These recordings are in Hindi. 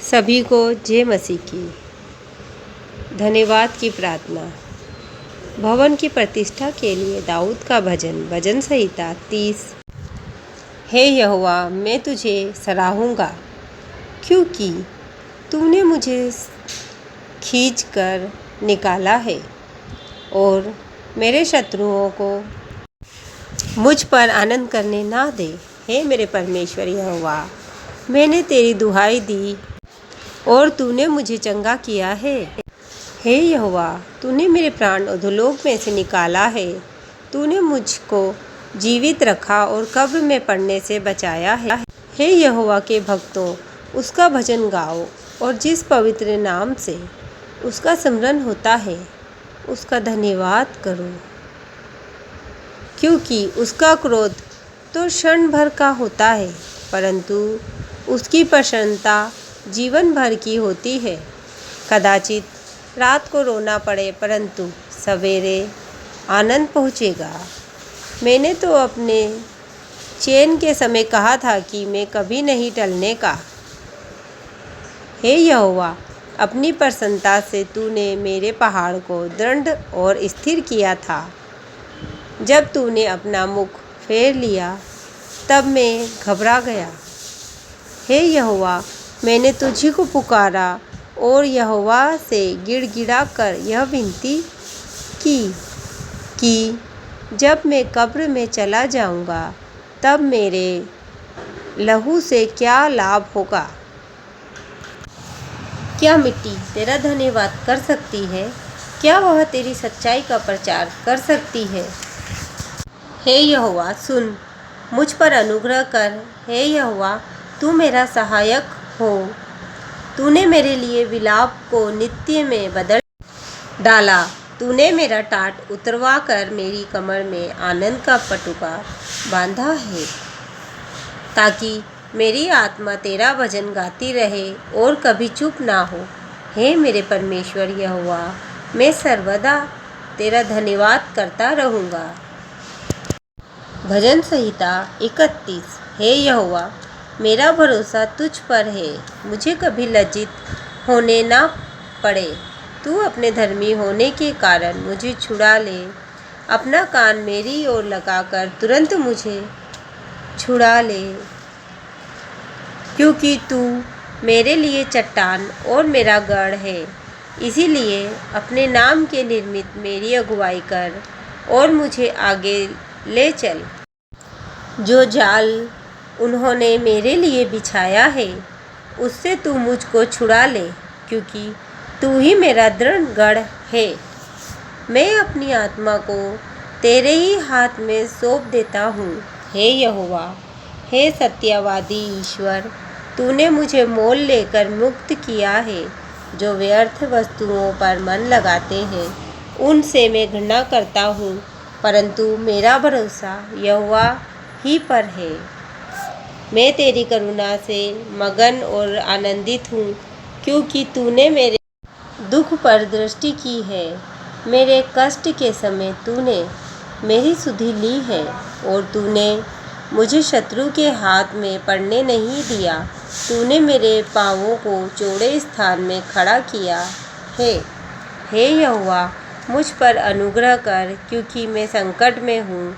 सभी को जय मसीह की। धन्यवाद की प्रार्थना। भवन की प्रतिष्ठा के लिए दाऊद का भजन, भजन संहिता 30। हे यहोवा, मैं तुझे सराहूँगा, क्योंकि तूने मुझे खींच कर निकाला है और मेरे शत्रुओं को मुझ पर आनंद करने ना दे। हे मेरे परमेश्वर यहोवा, मैंने तेरी दुहाई दी और तूने मुझे चंगा किया है। हे यहोवा, तूने मेरे प्राण अधोलोक में से निकाला है। तूने मुझको जीवित रखा और कब्र में पड़ने से बचाया है। हे यहोवा के भक्तों, उसका भजन गाओ और जिस पवित्र नाम से उसका स्मरण होता है उसका धन्यवाद करो, क्योंकि उसका क्रोध तो क्षण भर का होता है, परंतु उसकी प्रसन्नता जीवन भर की होती है। कदाचित रात को रोना पड़े, परंतु सवेरे आनंद पहुँचेगा। मैंने तो अपने चैन के समय कहा था कि मैं कभी नहीं टलने का। हे यहोवा, अपनी प्रसन्नता से तूने मेरे पहाड़ को दृढ़ और स्थिर किया था। जब तूने अपना मुख फेर लिया तब मैं घबरा गया। हे यहोवा, मैंने तुझी को पुकारा और यहोवा से गिड़गिड़ा कर यह विनती की कि जब मैं कब्र में चला जाऊंगा तब मेरे लहू से क्या लाभ होगा। क्या मिट्टी तेरा धन्यवाद कर सकती है? क्या वह तेरी सच्चाई का प्रचार कर सकती है? हे यहोवा, सुन, मुझ पर अनुग्रह कर। हे यहोवा, तू मेरा सहायक हो। तूने मेरे लिए विलाप को नित्य में बदल डाला। तूने मेरा टाट उतरवा कर मेरी कमर में आनंद का पटुका बांधा है, ताकि मेरी आत्मा तेरा भजन गाती रहे और कभी चुप ना हो। हे मेरे परमेश्वर यहोवा, मैं सर्वदा तेरा धन्यवाद करता रहूँगा। भजन संहिता 31। हे यहोवा, मेरा भरोसा तुझ पर है। मुझे कभी लज्जित होने ना पड़े। तू अपने धर्मी होने के कारण मुझे छुड़ा ले। अपना कान मेरी ओर लगाकर तुरंत मुझे छुड़ा ले, क्योंकि तू मेरे लिए चट्टान और मेरा गढ़ है। इसीलिए अपने नाम के निमित्त मेरी अगुवाई कर और मुझे आगे ले चल। जो जाल उन्होंने मेरे लिए बिछाया है उससे तू मुझको छुड़ा ले, क्योंकि तू ही मेरा दृढ़ गढ़ है। मैं अपनी आत्मा को तेरे ही हाथ में सौंप देता हूँ। हे यहोवा, हे सत्यवादी ईश्वर, तूने मुझे मोल लेकर मुक्त किया है। जो व्यर्थ वस्तुओं पर मन लगाते हैं उनसे मैं घृणा करता हूँ, परंतु मेरा भरोसा यहोवा ही पर है। मैं तेरी करुणा से मगन और आनंदित हूँ, क्योंकि तूने मेरे दुख पर दृष्टि की है। मेरे कष्ट के समय तूने मेरी सुधि ली है और तूने मुझे शत्रु के हाथ में पड़ने नहीं दिया। तूने मेरे पाँवों को चौड़े स्थान में खड़ा किया है। हे यहोवा, मुझ पर अनुग्रह कर, क्योंकि मैं संकट में हूँ।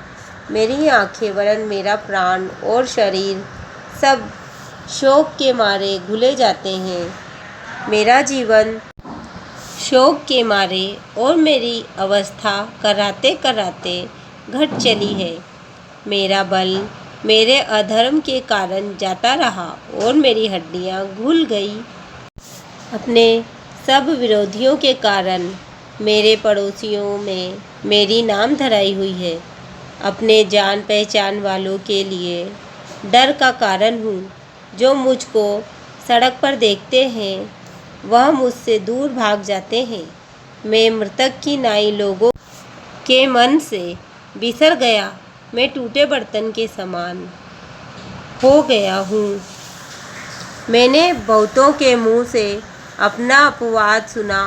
मेरी आँखें वरन मेरा प्राण और शरीर सब शोक के मारे घुले जाते हैं। मेरा जीवन शोक के मारे और मेरी अवस्था कराते कराते घट चली है। मेरा बल मेरे अधर्म के कारण जाता रहा और मेरी हड्डियां घुल गई। अपने सब विरोधियों के कारण मेरे पड़ोसियों में मेरी नाम धराई हुई है। अपने जान पहचान वालों के लिए डर का कारण हूँ। जो मुझको सड़क पर देखते हैं वह मुझसे दूर भाग जाते हैं। मैं मृतक की नाई लोगों के मन से बिसर गया। मैं टूटे बर्तन के समान हो गया हूँ। मैंने बहुतों के मुँह से अपना अपवाद सुना।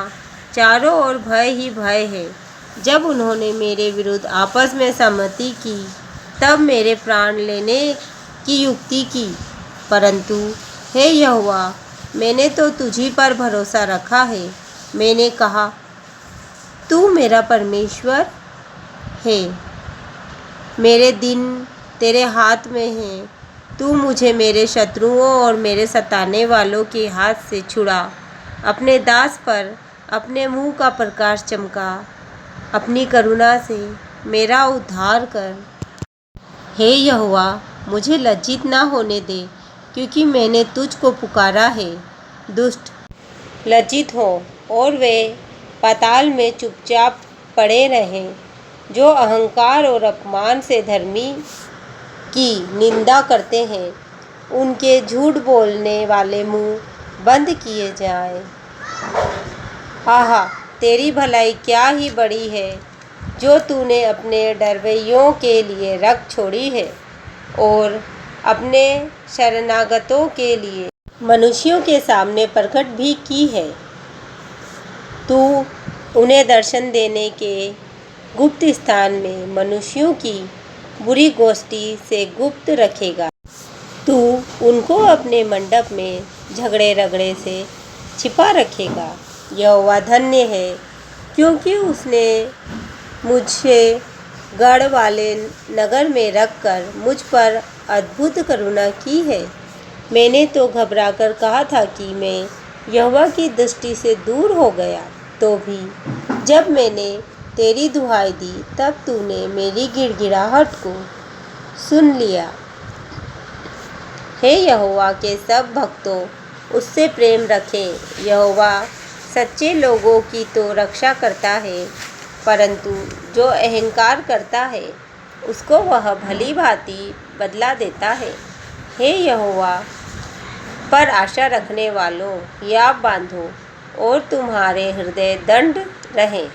चारों ओर भय ही भय है। जब उन्होंने मेरे विरुद्ध आपस में सहमति की तब मेरे प्राण लेने की युक्ति की, परंतु हे यहोवा, मैंने तो तुझी पर भरोसा रखा है। मैंने कहा, तू मेरा परमेश्वर है, मेरे दिन तेरे हाथ में हैं। तू मुझे मेरे शत्रुओं और मेरे सताने वालों के हाथ से छुड़ा। अपने दास पर अपने मुंह का प्रकाश चमका। अपनी करुणा से मेरा उद्धार कर। हे यहोवा, मुझे लज्जित ना होने दे, क्योंकि मैंने तुझको पुकारा है। दुष्ट लज्जित हो और वे पाताल में चुपचाप पड़े रहें, जो अहंकार और अपमान से धर्मी की निंदा करते हैं। उनके झूठ बोलने वाले मुंह बंद किए जाएं। आहा, तेरी भलाई क्या ही बड़ी है, जो तूने अपने डरवैयों के लिए रख छोड़ी है और अपने शरणागतों के लिए मनुष्यों के सामने प्रकट भी की है। तू उन्हें दर्शन देने के गुप्त स्थान में मनुष्यों की बुरी गोष्ठी से गुप्त रखेगा। तू उनको अपने मंडप में झगड़े रगड़े से छिपा रखेगा। यहोवा धन्य है, क्योंकि उसने मुझे गढ़ वाले नगर में रखकर मुझ पर अद्भुत करुणा की है। मैंने तो घबराकर कहा था कि मैं यहोवा की दृष्टि से दूर हो गया, तो भी जब मैंने तेरी दुहाई दी, तब तूने मेरी गिड़गिड़ाहट को सुन लिया। हे यहोवा के सब भक्तों, उससे प्रेम रखें। यहोवा सच्चे लोगों की तो रक्षा करता है, परंतु जो अहंकार करता है उसको वह भली भांति बदला देता है। हे यहोवा पर आशा रखने वालों, हियाव बांधो और तुम्हारे हृदय दृढ़ रहें।